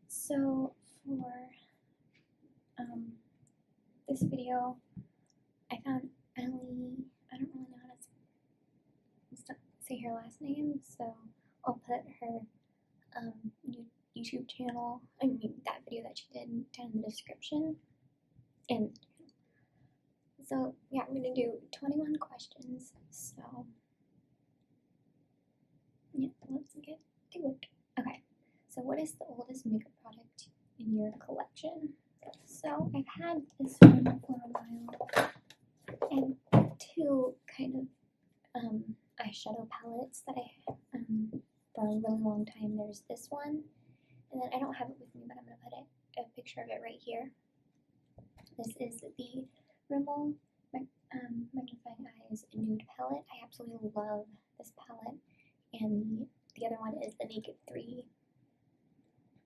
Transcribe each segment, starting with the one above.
So for this video, I found Allie. I don't really know how to say her last name, so I'll put her YouTube channel, that video that she did, down in the description. And so yeah, we're gonna do 21 questions. So yeah, let's get to it. Okay, so what is the oldest makeup product in your collection? So I've had this one for a while, and two kind of eyeshadow palettes that I for a really long time. There's this one, and then I don't have it with me, but I'm gonna put a picture of it right here. This is the Rimmel Magnifying Eyes Nude Palette. I absolutely love this palette, and the other one is the Naked 3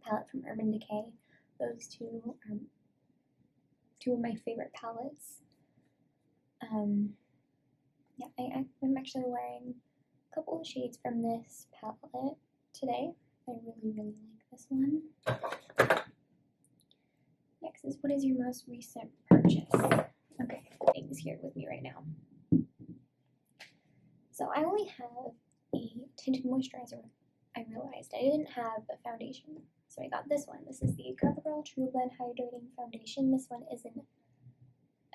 palette from Urban Decay. Those two are two of my favorite palettes. Yeah, I'm actually wearing a couple of shades from this palette today. I really like this one. Next is, what is your most recent purchase? Okay, Nick's here with me right now. So I only have a tinted moisturizer. I realized I didn't have a foundation, so I got this one. This is the CoverGirl True Blend Hydrating Foundation. This one is an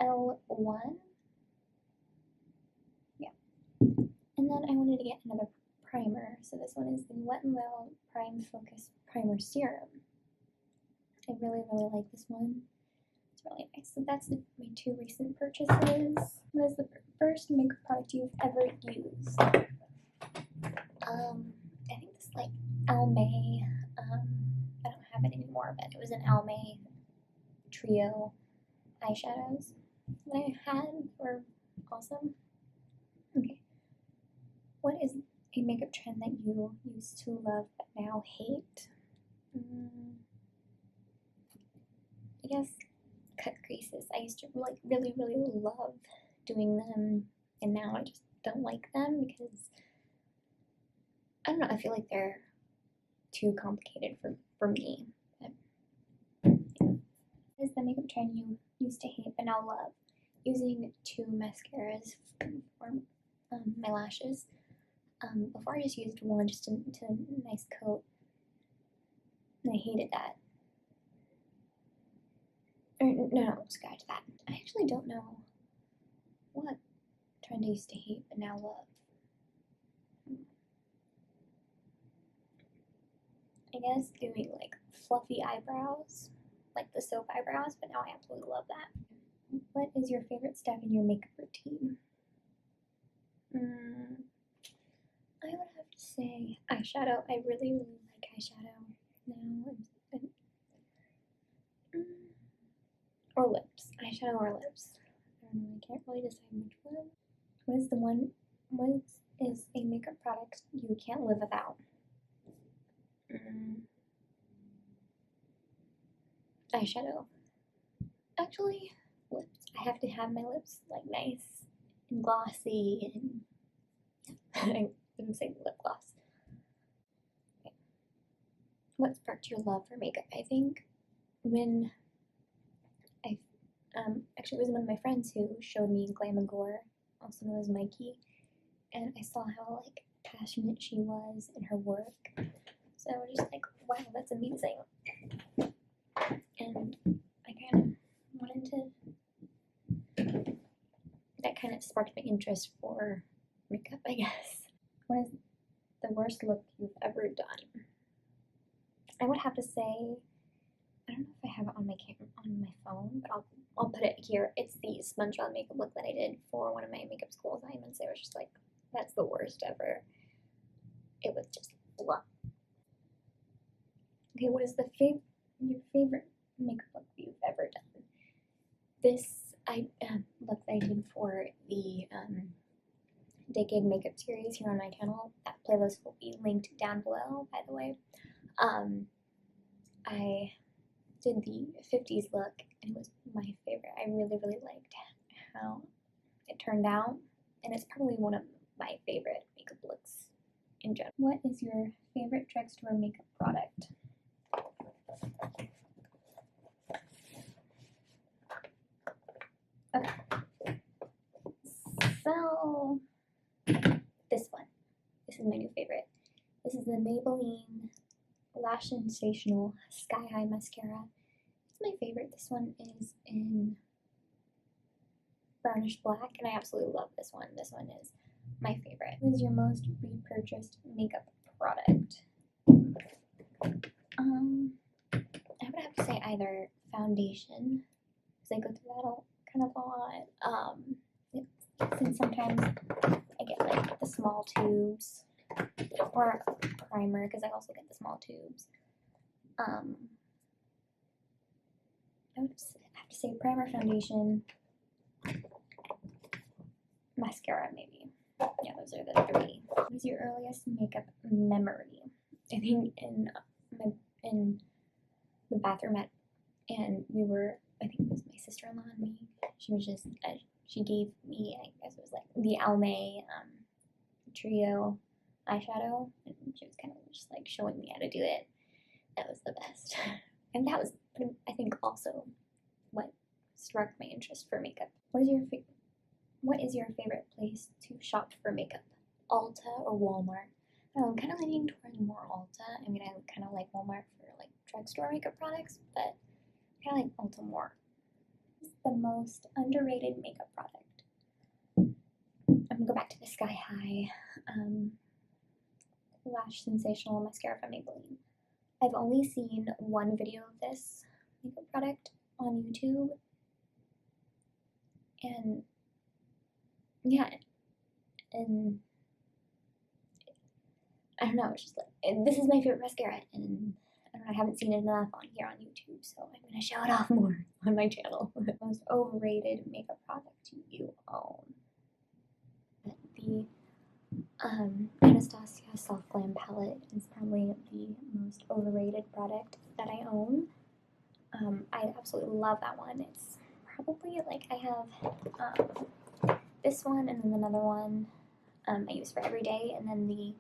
L1. Yeah. And then I wanted to get another primer, so this one is the Wet n Wild Prime Focus Primer Serum. I really like this one. It's really nice. So that's my two recent purchases. What is the first makeup product you've ever used? I think this like Almay. I don't have it anymore, but it was an Almay trio eyeshadows that I had. Were awesome. Okay. What is a makeup trend that you used to love but now hate? I guess cut creases. I used to really love doing them, and now I just don't like them because I don't know, I feel like they're too complicated for me. But, yeah. What is the makeup trend you used to hate but now love? Using two mascaras for my lashes. Before I just used one just to nice coat, and I hated that. Or no, scratch that. I actually don't know what trend I used to hate but now love. I guess doing like fluffy eyebrows, like the soap eyebrows, but now I absolutely love that. What is your favorite step in your makeup routine? I would have to say eyeshadow. I really like eyeshadow now. Or lips. Eyeshadow or lips. I don't know, I can't really decide which one. What is a makeup product you can't live without? Eyeshadow. Actually, lips. I have to have my lips like nice and glossy, and I wouldn't say lip gloss. Okay. What sparked your love for makeup? I think when actually it was one of my friends who showed me Glam and Gore, also known as Mikey, and I saw how like passionate she was in her work. So I was just like, wow, that's amazing. And I kind of wanted to, that kind of sparked my interest for makeup, I guess. What is the worst look you've ever done? I would have to say, I don't know if I have it on my phone, but I'll put it here. It's the SpongeBob makeup look that I did for one of my makeup school assignments. I was just like, that's the worst ever. It was just blah. Okay, what is your favorite makeup look you've ever done? This look that I did for the Decade Makeup series here on my channel. That playlist will be linked down below, by the way. I did the 50s look, and it was my favorite. I really liked how it turned out, and it's probably one of my favorite makeup looks in general. What is your favorite drugstore makeup product? Oh, this one. This is my new favorite. This is the Maybelline Lash Sensational Sky High Mascara. It's my favorite. This one is in brownish black, and I absolutely love this one. This one is my favorite. What is your most repurchased makeup product? I would have to say either foundation, because I go through that kind of a lot. Since sometimes I get like the small tubes, or primer, because I also get the small tubes. I would have to say primer, foundation, mascara, maybe. Yeah, those are the three. What is your earliest makeup memory? I think in the bathroom and I think it was my sister-in-law and me. She was just, she gave me, I guess it was like the Almay Trio eyeshadow, and she was kind of just like showing me how to do it. That was the best. And that was, I think, also what struck my interest for makeup. What is your favorite place to shop for makeup? Ulta or Walmart? I'm kind of leaning towards more Ulta. I mean, I kind of like Walmart for like drugstore makeup products, but I kind of like Ulta more. What's the most underrated makeup product? I'm gonna go back to the Sky High Lash Sensational Mascara from Maybelline. I've only seen one video of this makeup product on YouTube, and yeah, and I don't know, it's just like, this is my favorite mascara, and I don't know, I haven't seen it enough on here on YouTube, so I'm gonna show it off more on my channel. Most overrated makeup product you own? The Anastasia Soft Glam palette is probably the most overrated product that I own. I absolutely love that one. It's probably like, I have this one and then another one I use for every day, and then the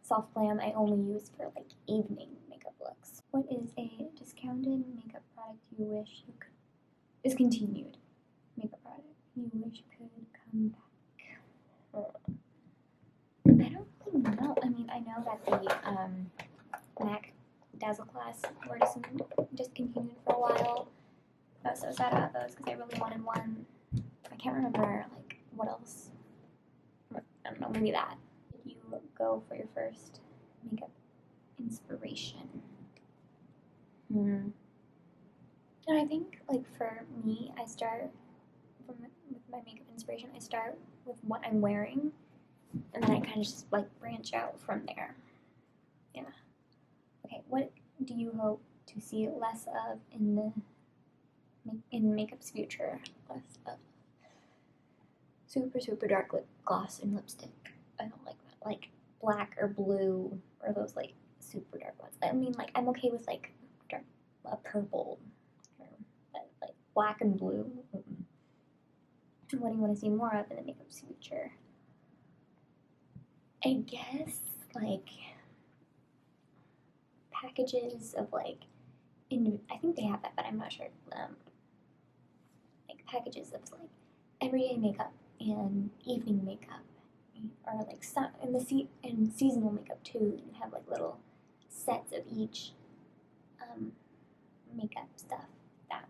Soft Glam I only use for like evening makeup looks. What is a discounted makeup product you wish you could, discontinued makeup product you wish could come back? I don't really know. I mean, I know that the MAC Dazzle Class were discontinued for a while. I was so sad about those because I really wanted one. I can't remember like what else. I don't know, maybe that. Did you go for your first makeup inspiration? And I think like for me, I start with my makeup inspiration. I start with what I'm wearing, and then I kind of just like branch out from there. Yeah. Okay, what do you hope to see less of in makeup's future? Less of super dark lip gloss and lipstick. I don't like that. Like black or blue or those like super dark ones. I mean, like I'm okay with like dark, purple, but like black and blue. What do you want to see more of in the makeup's future? I guess like packages of like, I think they have that, but I'm not sure. Like packages of like everyday makeup and evening makeup, or like some and seasonal makeup too. You have like little sets of each makeup stuff. That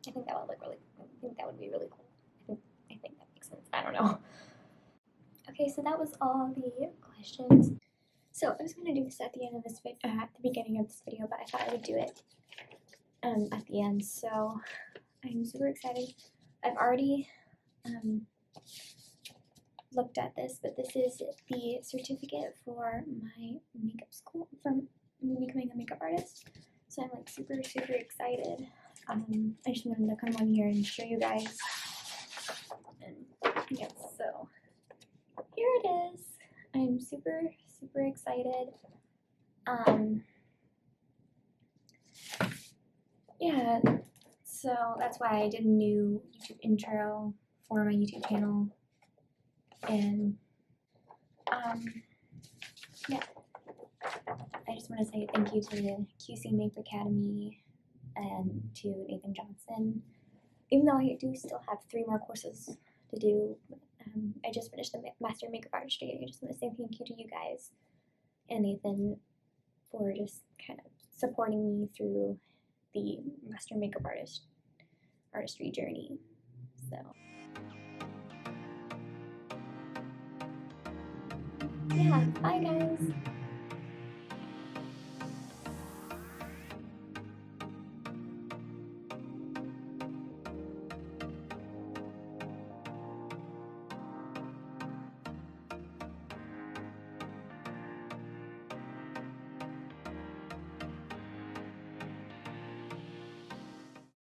I think that would look really. I think that would be really cool. I think that makes sense. I don't know. Okay, so that was all the questions. So I was gonna do this at the end of this at the beginning of this video, but I thought I would do it at the end. So I'm super excited. I've already looked at this, but this is the certificate for my makeup school, from becoming a makeup artist. So I'm like super excited. I just wanted to come on here and show you guys. And yes, so here it is. I'm super excited. Yeah, so that's why I did a new YouTube intro for my YouTube channel. And yeah, I just want to say thank you to the QC Makeup Academy and to Nathan Johnson. Even though I do still have 3 more courses to do, I just finished the Master Makeup Artistry. I just want to say thank you to you guys and Nathan for just kind of supporting me through the Master Makeup Artistry journey. So yeah, bye guys.